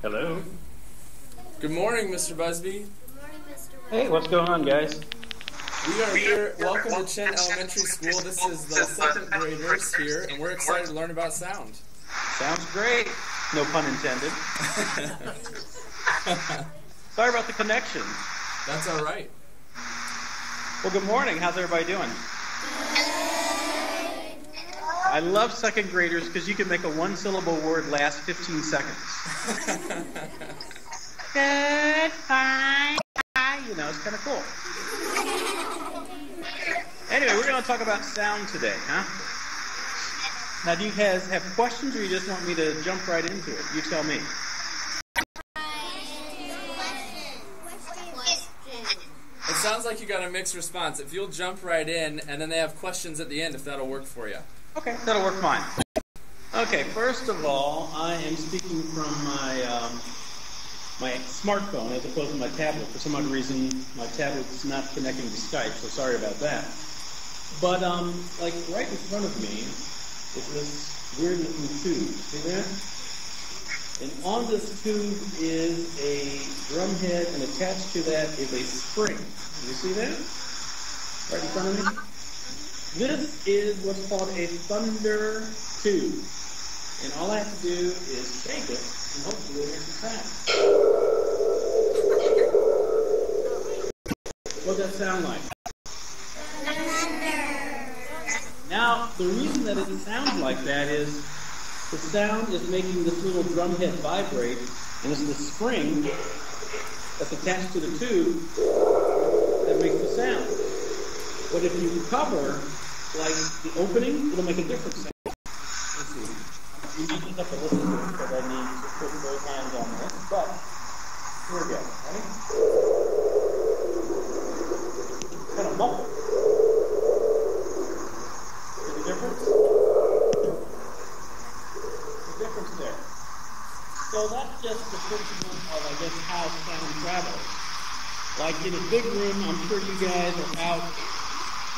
Hello. Good morning, Mr. Busby. Good morning, Mr. Hey, what's going on, guys? We are here. Welcome to Chen Elementary School. This is the second graders here, and we're excited to learn about sound. Sounds great. No pun intended. Sorry about the connection. That's all right. Well, good morning. How's everybody doing? I love second graders because you can make a one-syllable word last 15 seconds. Good, fine, you know, it's kind of cool. Anyway, we're going to talk about sound today, huh? Now, do you guys have questions, or you just want me to jump right into it? You tell me. It sounds like you got a mixed response. If you'll jump right in, and then they have questions at the end, if that'll work for you. Okay, that'll work fine. Okay, first of all, I am speaking from my smartphone as opposed to my tablet. For some odd reason, my tablet's not connecting to Skype, so sorry about that. But, like, right in front of me is this weird-looking tube. See that? And on this tube is a drum head, and attached to that is a spring. You see that? Right in front of me? This is what's called a thunder tube. And all I have to do is shake it, and hopefully it makes a sound. What does that sound like? Now, the reason that it sounds like that is the sound is making this little drum head vibrate, and it's the spring that's attached to the tube that makes the sound. But if you cover, like, the opening, it'll make a different sound. Let's see. You just have to listen to it because I need to put both hands on this. But, here we go. Ready? It's kind of muffled. See the difference? The difference there. So that's just the principle of, I guess, how sound travels. Like in a big room, I'm sure you guys are out,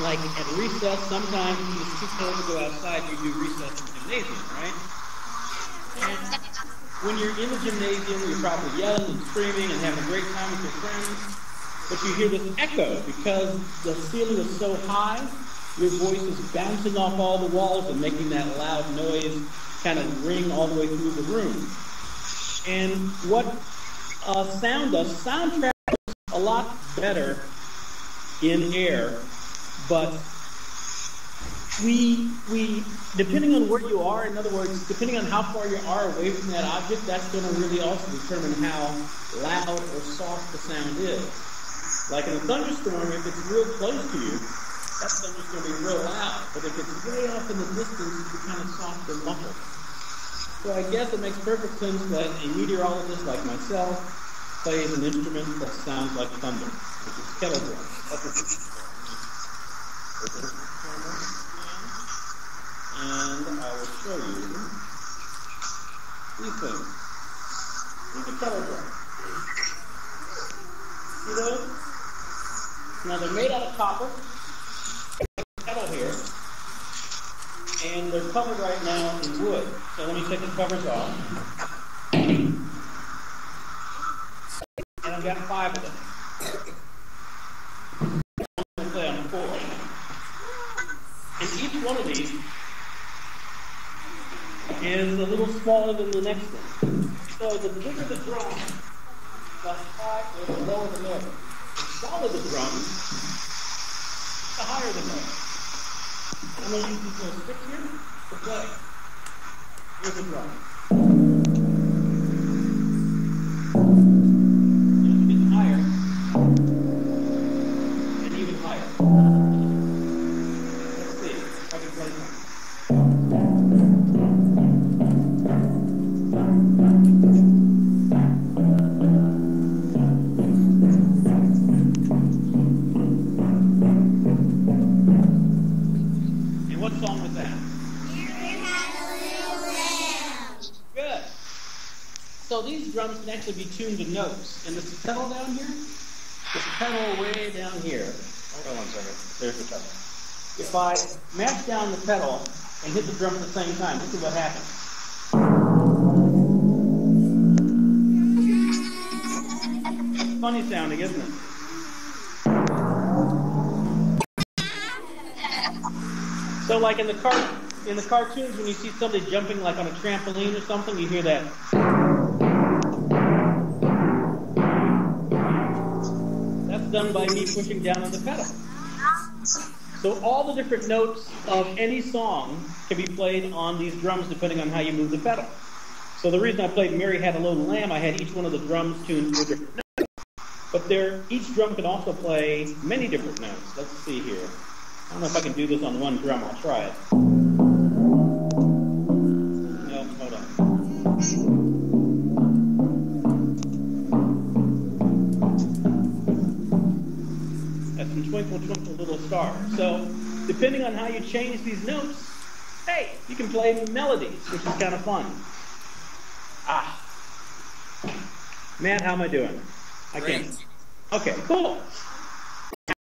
like at recess. Sometimes when it's too cold to go outside, you do recess in the gymnasium, right? And when you're in the gymnasium, you're probably yelling and screaming and having a great time with your friends, but you hear this echo because the ceiling is so high, your voice is bouncing off all the walls and making that loud noise kind of ring all the way through the room. And what sound does, sound travels a lot better in air, but we depending on where you are, in other words, depending on how far you are away from that object, that's going to really also determine how loud or soft the sound is. Like in a thunderstorm, if it's real close to you, that thunder's going to be real loud. But if it's way off in the distance, it's kind of soft and muffled. So I guess it makes perfect sense that a meteorologist like myself plays an instrument that sounds like thunder, which is kettle drum. That's what it's and I will show you these things. These are kettle drums. See those? Now they're made out of copper. Kettle here. And they're covered right now in wood. So let me take the covers off. And I've got 5 of them. I'm going to play on 4. And each one of these is a little smaller than the next one. So the bigger the drum, the lower the note. The smaller the drum, the higher the note. I'm going to use these little sticks here to play. Here's the drum. Just getting higher. And even higher. Let's see if I can play something. What song was that? Good. So these drums can actually be tuned to notes. And this pedal down here, this pedal way down here. Hold on one second. There's the pedal. If I mash down the pedal and hit the drum at the same time, this is what happens. funny sounding, isn't it? So like in the cartoons, when you see somebody jumping like on a trampoline or something, you hear that. That's done by me pushing down on the pedal. So all the different notes of any song can be played on these drums depending on how you move the pedal. So the reason I played Mary Had a Little Lamb, I had each one of the drums tuned to a different note. But each drum can also play many different notes. Let's see here. I don't know if I can do this on one drum. I'll try it. No, hold on. That's some Twinkle Twinkle Little Star. So, depending on how you change these notes, hey, you can play melodies, which is kind of fun. Matt, how am I doing? I can't. Okay, cool.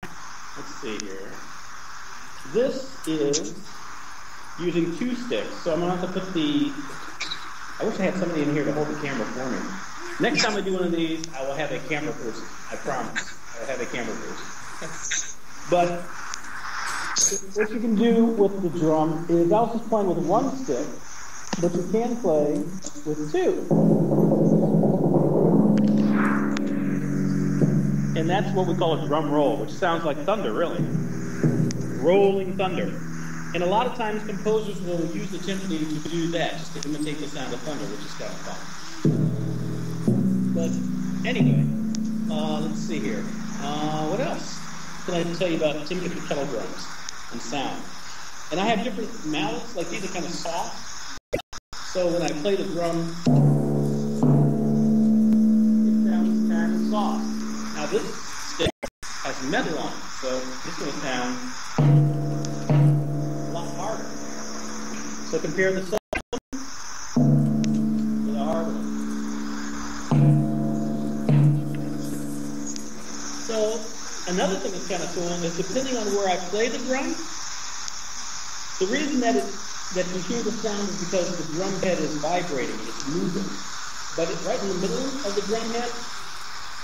Let's see here. This is using 2 sticks, so I'm going to have to put I wish I had somebody in here to hold the camera for me. Next time I do one of these, I will have a camera person. I promise. I will have a camera person. But what you can do with the drum is, I was just playing with 1 stick, but you can play with 2. And that's what we call a drum roll, which sounds like thunder, really. Rolling thunder. And a lot of times composers will use the timpani to do that, just to imitate the sound of thunder, which is kind of fun. But anyway, let's see here. What else can I tell you about timpani kettle drums and sound? And I have different mallets, like these are kind of soft. So when I play the drum, it sounds kind of soft. Now this stick has metal on it, so it's going to sound a lot harder. So compare the soft one to the hard one. So another thing that's kind of cool is, depending on where I play the drum, the reason that you hear the sound is because the drum head is vibrating, it's moving. But right in the middle of the drum head,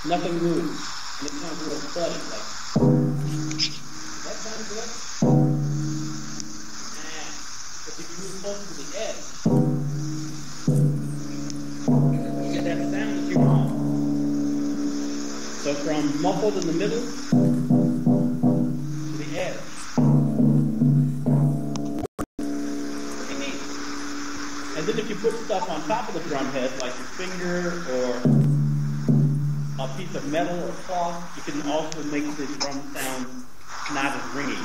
nothing moves. And it sounds a little steady, like. That sounds good? If you move closer to the edge, you get that sound that you want. So from muffled in the middle to the edge. Pretty neat. And then if you put stuff on top of the drum head, like your finger or a piece of metal or cloth, you can also make the drum sound not as ringy.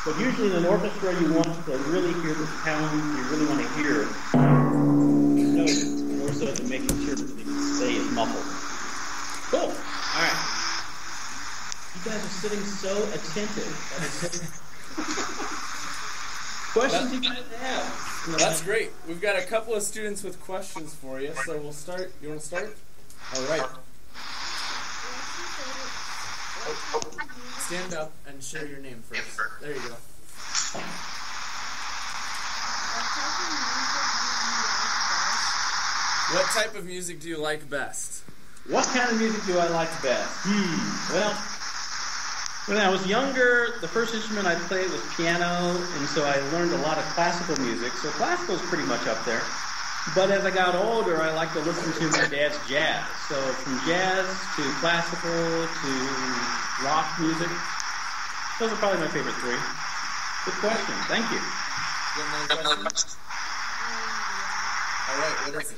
But usually in an orchestra, you want to really hear the sound, you really want to hear the notes, more so than making sure that the say is muffled. Cool. All right. You guys are sitting so attentive. Questions you guys have? That's great. We've got a couple of students with questions for you, so we'll start. You want to start? All right. Stand up and share your name first. There you go. What type of music do you like best? What kind of music do I like best? Well, when I was younger, the first instrument I played was piano, and so I learned a lot of classical music. So classical is pretty much up there. But as I got older, I like to listen to my dad's jazz. So from jazz to classical to rock music, those are probably my favorite 3. Good question. Thank you. You have another question? All right, what is it?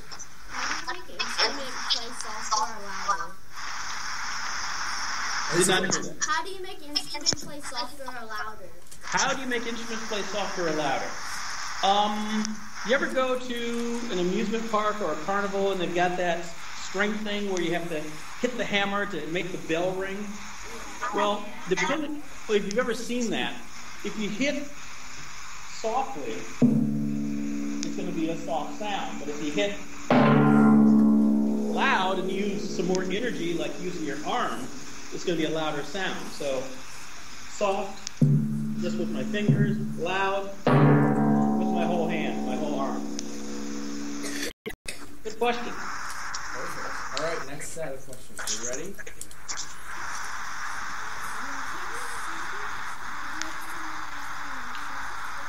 How do you make an instrument play softer or louder? How do you make instruments play softer or louder? How do you make instruments play softer or louder? You ever go to an amusement park or a carnival and they've got that string thing where you have to hit the hammer to make the bell ring? Well, if you've ever seen that, if you hit softly, it's going to be a soft sound. But if you hit loud and use some more energy, like using your arm, it's going to be a louder sound. So soft, just with my fingers, loud, with my whole hand, my whole arm. Good question. Perfect. All right, next set of questions. You ready?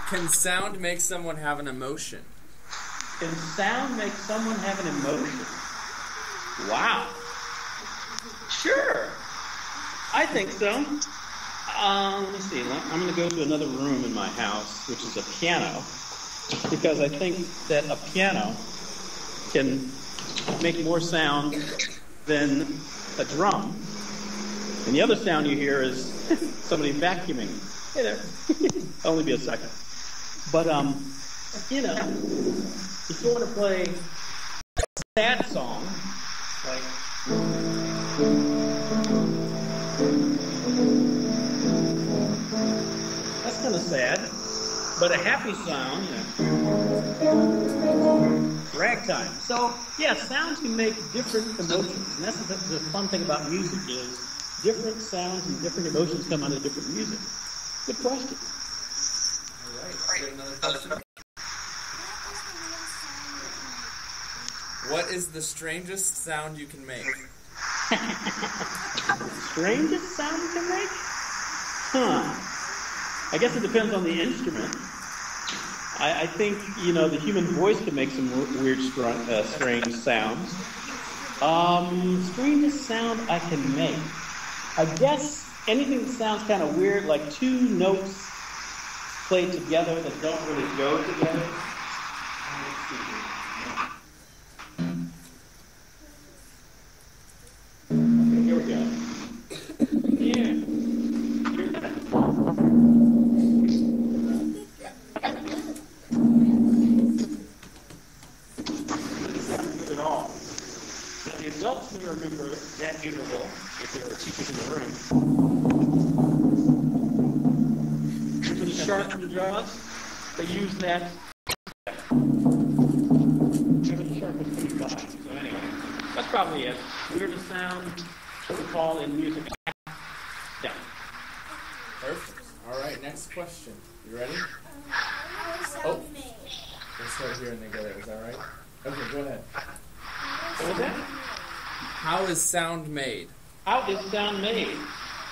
Can sound make someone have an emotion? Can sound make someone have an emotion? Wow. Sure. I think so. Let me see. I'm going to go to another room in my house, which is a piano, because I think that a piano can make more sound than a drum. And the other sound you hear is somebody vacuuming. Hey there. Only be a second. But, you know, if you want to play a sad song, like... That's kind of sad. But a happy sound, ragtime. So, yeah, sounds can make different emotions. And that's the fun thing about music is different sounds and different emotions come out of different music. Good question. All right. Another question. What is the strangest sound you can make? Strangest sound you can make? I guess it depends on the instrument. I think, you know, the human voice can make some weird, strange sounds. Strangest sound I can make. I guess anything that sounds kind of weird, like two notes played together that don't really go together. Let's see here. Okay, here we go. Yeah. Hear that? At all. Now, the adults may remember that interval if there were teachers in the room. When you sharpen the jaws, they use that. So anyway, that's probably it. Weirdest sound, what we call in music. Yeah. Perfect. All right, next question. You ready? Oh. Let's start here and then go there. Is that right? Okay, go ahead. What was that? How is sound made? How is sound made?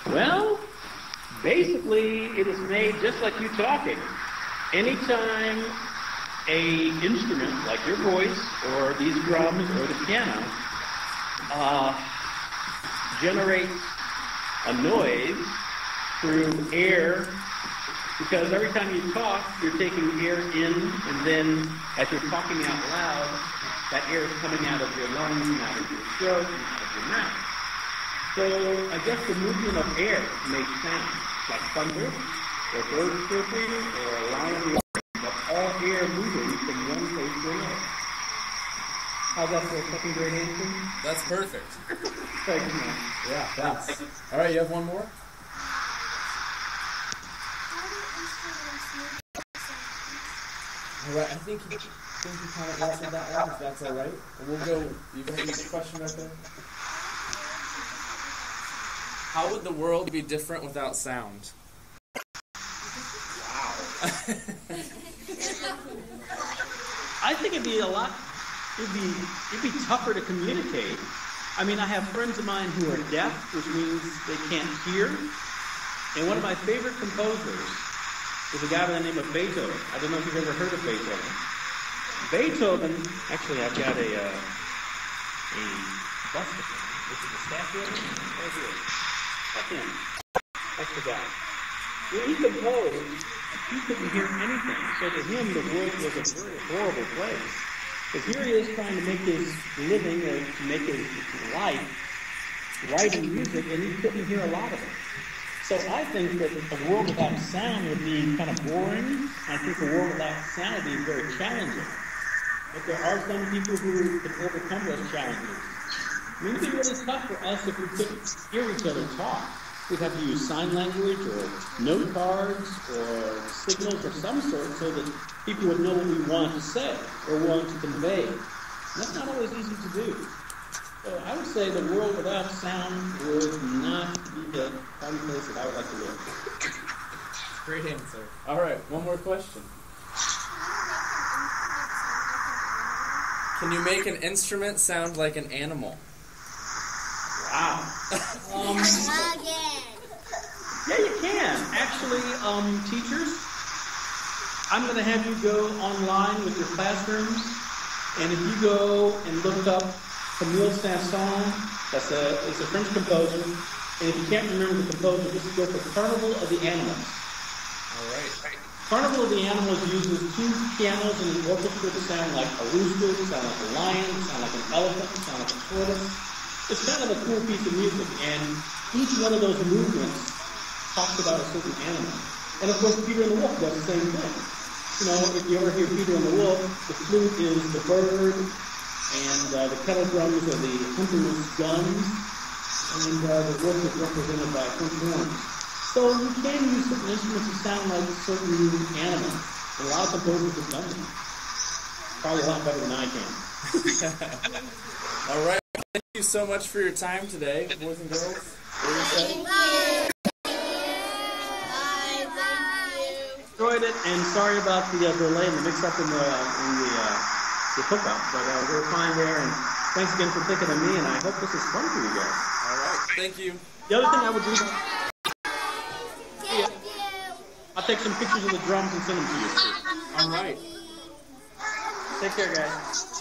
Well, basically, it is made just like you talking. Anytime a instrument, like your voice, or these drums, or the piano, generates a noise through air, because every time you talk, you're taking air in, and then as you're talking out loud, that air is coming out of your lungs, and out of your throat, and out of your mouth. So I guess the movement of air makes sound, like thunder, or birds chirping, or a lion roaring, but all air moving from one place to another. How's that for a second grade answer? That's perfect. Thanks, man. Yeah, thanks. All right, you have one more? All right, I think you kind of answered that one, if that's all right. And we'll go, you can read the question right there. How would the world be different without sound? Wow. I think it'd be tougher to communicate. I mean, I have friends of mine who are deaf, which means they can't hear. And one of my favorite composers is a guy by the name of Beethoven. I don't know if you've ever heard of Beethoven. Beethoven, actually, I've got a bust of him. This is a statue of him. Right here. That's him. That's the guy. When he composed, he couldn't hear anything. So to him, the world was a very horrible place. Because here he is trying to make his living, or to make his life, writing music, and he couldn't hear a lot of it. So I think that a world without sound would be kind of boring. I think a world without sound would be very challenging. But there are some people who can overcome those challenges. I mean, it would be really tough for us if we couldn't hear each other talk. We'd have to use sign language or note cards or signals of some sort so that people would know what we wanted to say or wanted to convey. And that's not always easy to do. So I would say the world without sound would not be the kind of place that I would like to live. Great answer. All right, one more question. Can you make an instrument sound like an animal? Wow. Again. Yeah, you can. Actually, teachers, I'm going to have you go online with your classrooms, and if you go and look up Camille Saint-Saëns, it's a French composer, and if you can't remember the composer, just go for Carnival of the Animals. All right. Carnival of the Animals uses two pianos and an orchestra to sound like a rooster, sound like a lion, sound like an elephant, sound like a tortoise. It's kind of a cool piece of music, and each one of those movements talks about a certain animal. And of course, Peter and the Wolf does the same thing. You know, if you ever hear Peter and the Wolf, the flute is the bird, and the kettle drums are the hunter's guns, and the wolf is represented by French horns. So you can use certain instruments to sound like certain animals. And a lot of composers have done them. Probably a lot better than I can. All right. Thank you so much for your time today, boys and girls. What do you say? Enjoyed it, and sorry about the delay and the mix-up in the hookup, but we're fine there. And thanks again for thinking of me, and I hope this is fun for you guys. All right. Thank you. The other thing I would do, I'll take some pictures of the drums and send them to you. All right. Take care, guys.